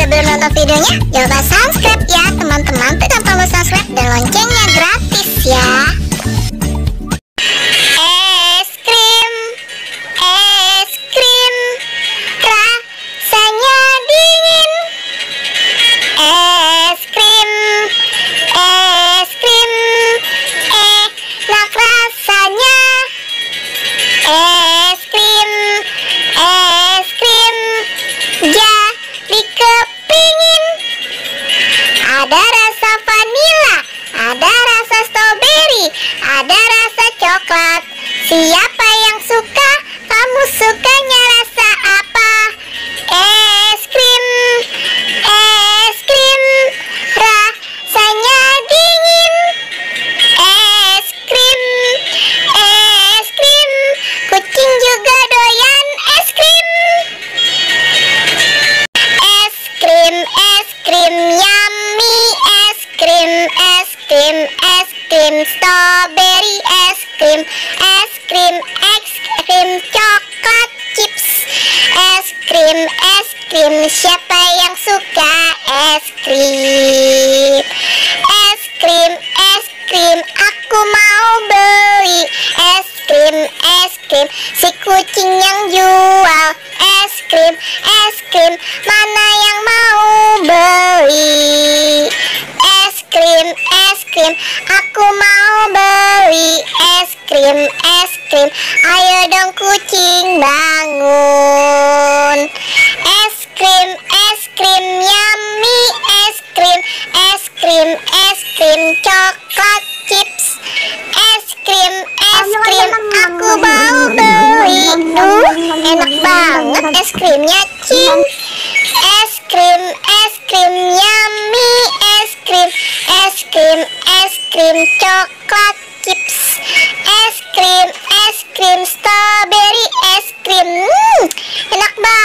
Sebelum nonton videonya, jangan lupa subscribe ya teman-teman. Tekan tombol subscribe dan loncengnya gratis ya. Es krim, rasanya dingin. Es krim, enak rasanya. Es krim, jadi kepingin. Ada rasa vanila, ada rasa stroberi, ada rasa coklat. Siapa yang suka? Kamu sukanya rasa apa? Es krim, rasanya dingin. Es krim, kucing juga doyan es krim. Es krim yummy, es krim strawberry, es krim coklat chips. Es krim, siapa yang suka es krim? Es krim, aku mau beli es krim, si kucing yang jual es krim, mana yang mau beli? Es krim, aku mau beli es krim, ayo dong kucing bangun. Es krim yummy, es krim coklat chips. Es krim, aku mau beli. Enak banget es krimnya, Cing. Es krim yummy, es krim coklat chips. Es krim strawberry, enak banget.